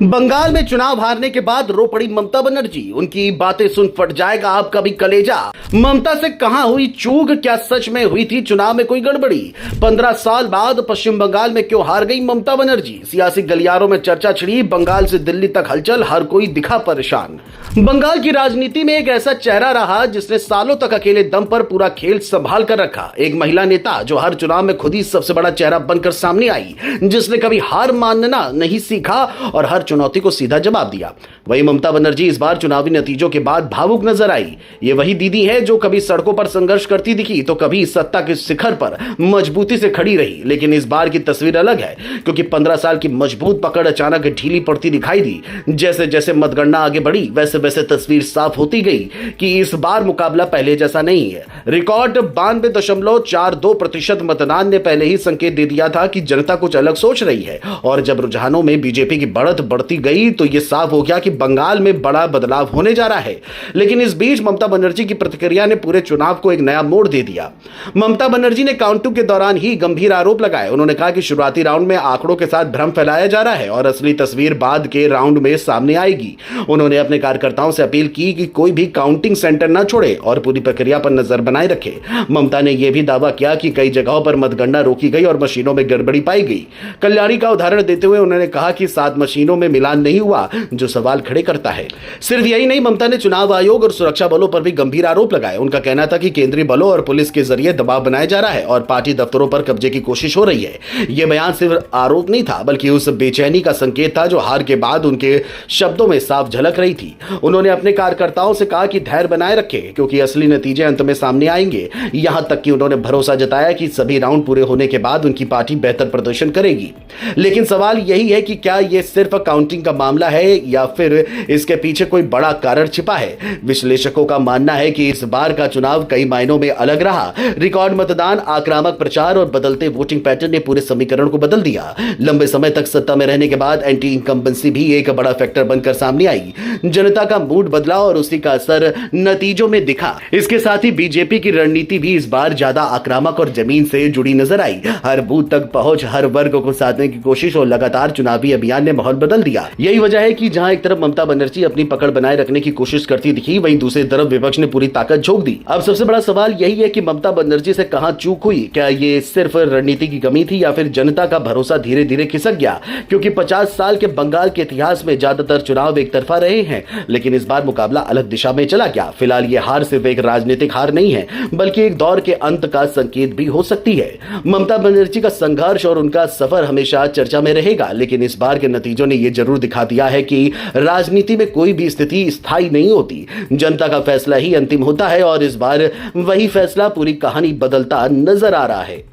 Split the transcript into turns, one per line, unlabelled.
बंगाल में चुनाव हारने के बाद रो पड़ी ममता बनर्जी। उनकी बातें सुन फट जाएगा आपका भी कलेजा। ममता से कहां हुई चूक, क्या सच में हुई थी चुनाव में कोई गड़बड़ी? 15 साल बाद पश्चिम बंगाल में क्यों हार गई ममता बनर्जी? सियासी गलियारों में चर्चा छिड़ी, बंगाल से दिल्ली तक हलचल, हर कोई दिखा परेशान। बंगाल की राजनीति में एक ऐसा चेहरा रहा जिसने सालों तक अकेले दम पर पूरा खेल संभाल कर रखा। एक महिला नेता जो हर चुनाव में खुद ही सबसे बड़ा चेहरा बनकर सामने आई, जिसने कभी हार मानना नहीं सीखा और हर चुनौती को सीधा जवाब दिया। वही ममता बनर्जी इस बार चुनावी नतीजों के बाद भावुक नजर आई। ये वही दीदी है जो कभी सड़कों पर संघर्ष करती दिखी तो कभी सत्ता के शिखर पर मजबूती से खड़ी रही। लेकिन इस बार की तस्वीर अलग है, क्योंकि 15 साल की मजबूत पकड़ अचानक ढीली पड़ती दिखाई दी। जैसे जैसे मतगणना आगे बढ़ी वैसे वैसे तस्वीर साफ होती गई कि इस बार मुकाबला पहले जैसा नहीं है। रिकॉर्ड 92.42% मतदान ने पहले ही संकेत दे दिया था कि जनता कुछ अलग सोच रही है। और जब रुझानों में बीजेपी की बढ़त बढ़ती गई तो यह साफ हो गया कि बंगाल में बड़ा बदलाव होने जा रहा है। लेकिन इस बीच ममता बनर्जी की प्रतिक्रिया ने पूरे चुनाव को एक नया मोड़ दे दिया। ममता बनर्जी ने काउंटिंग के दौरान ही गंभीर आरोप लगाए। उन्होंने कहा कि शुरुआती राउंड में आंकड़ों के साथ भ्रम फैलाया जा रहा है और असली तस्वीर बाद के राउंड में सामने आएगी। उन्होंने अपने कार्यकर्ताओं से अपील की कि कोई भी काउंटिंग सेंटर न छोड़े और पूरी प्रक्रिया पर नजर बनाए रखे। ममता ने यह भी दावा किया कि कई जगहों पर मतगणना रोकी गई और मशीनों में गड़बड़ी पाई गई। कल्याणी का उदाहरण देते हुए उन्होंने कहा कि 7 मशीनों में मिलान नहीं हुआ, जो सवाल खड़े करता है। सिर्फ यही नहीं, ममता ने चुनाव आयोग और सुरक्षा बलों पर भी गंभीर आरोप लगाए। उनका कहना था कि केंद्रीय बलों और पुलिस के जरिए दबाव बनाया जा रहा है और पार्टी दफ्तरों पर कब्जे की कोशिश हो रही है। यह बयान सिर्फ आरोप नहीं था, बल्कि उस बेचैनी का संकेत था जो हार के बाद उनके शब्दों में साफ झलक रही थी। उन्होंने अपने कार्यकर्ताओं से कहा कि धैर्य बनाए रखें, क्योंकि असली नतीजे अंत में सामने आएंगे। यहां तक कि उन्होंने भरोसा जताया कि सभी राउंड पूरे होने के बाद उनकी पार्टी बेहतर प्रदर्शन करेगी। लेकिन सवाल यही है कि क्या यह सिर्फ काउंटिंग का मामला है या फिर इसके पीछे कोई बड़ा कारण छिपा है? विश्लेषकों का मानना है कि इस बार का चुनाव कई मायनों में अलग रहा। रिकॉर्ड मतदान, आक्रामक प्रचार और बदलते वोटिंग पैटर्न ने पूरे समीकरण को बदल दिया। लंबे समय तक सत्ता में रहने के बाद एंटी इनकम्बेंसी भी एक बड़ा फैक्टर बनकर सामने आई। जनता का मूड बदला और उसी का असर नतीजों में दिखा। इसके साथ ही बीजेपी की रणनीति भी इस बार ज्यादा आक्रामक और जमीन से जुड़ी नजर आई। हर बूथ तक पहुंच, हर वर्ग को साधने की कोशिश और लगातार चुनावी अभियान ने माहौल बदल दिया। यही वजह है कि जहां एक तरफ ममता बनर्जी अपनी पकड़ बनाए रखने की कोशिश करती दिखी, वहीं दूसरी तरफ विपक्ष ने पूरी ताकत झोंक दी। अब सबसे बड़ा सवाल यही है कि ममता बनर्जी से कहां चूक हुई? क्या ये सिर्फ रणनीति की कमी थी या फिर जनता का भरोसा धीरे धीरे खिसक गया? क्योंकि 50 साल के बंगाल के इतिहास में ज्यादातर चुनाव एक तरफा रहे हैं, लेकिन इस बार मुकाबला अलग दिशा में चला गया। फिलहाल ये हार सिर्फ एक राजनीतिक हार नहीं है, बल्कि एक दौर के अंत का संकेत भी हो सकती है। ममता बनर्जी का संघर्ष और उनका सफर हमेशा चर्चा में रहेगा, लेकिन इस बार के नतीजों ने यह जरूर दिखा दिया है कि राजनीति में कोई भी स्थिति स्थायी नहीं होती। जनता का फैसला ही अंतिम होता है और इस बार वही फैसला पूरी कहानी बदलता नजर आ रहा है।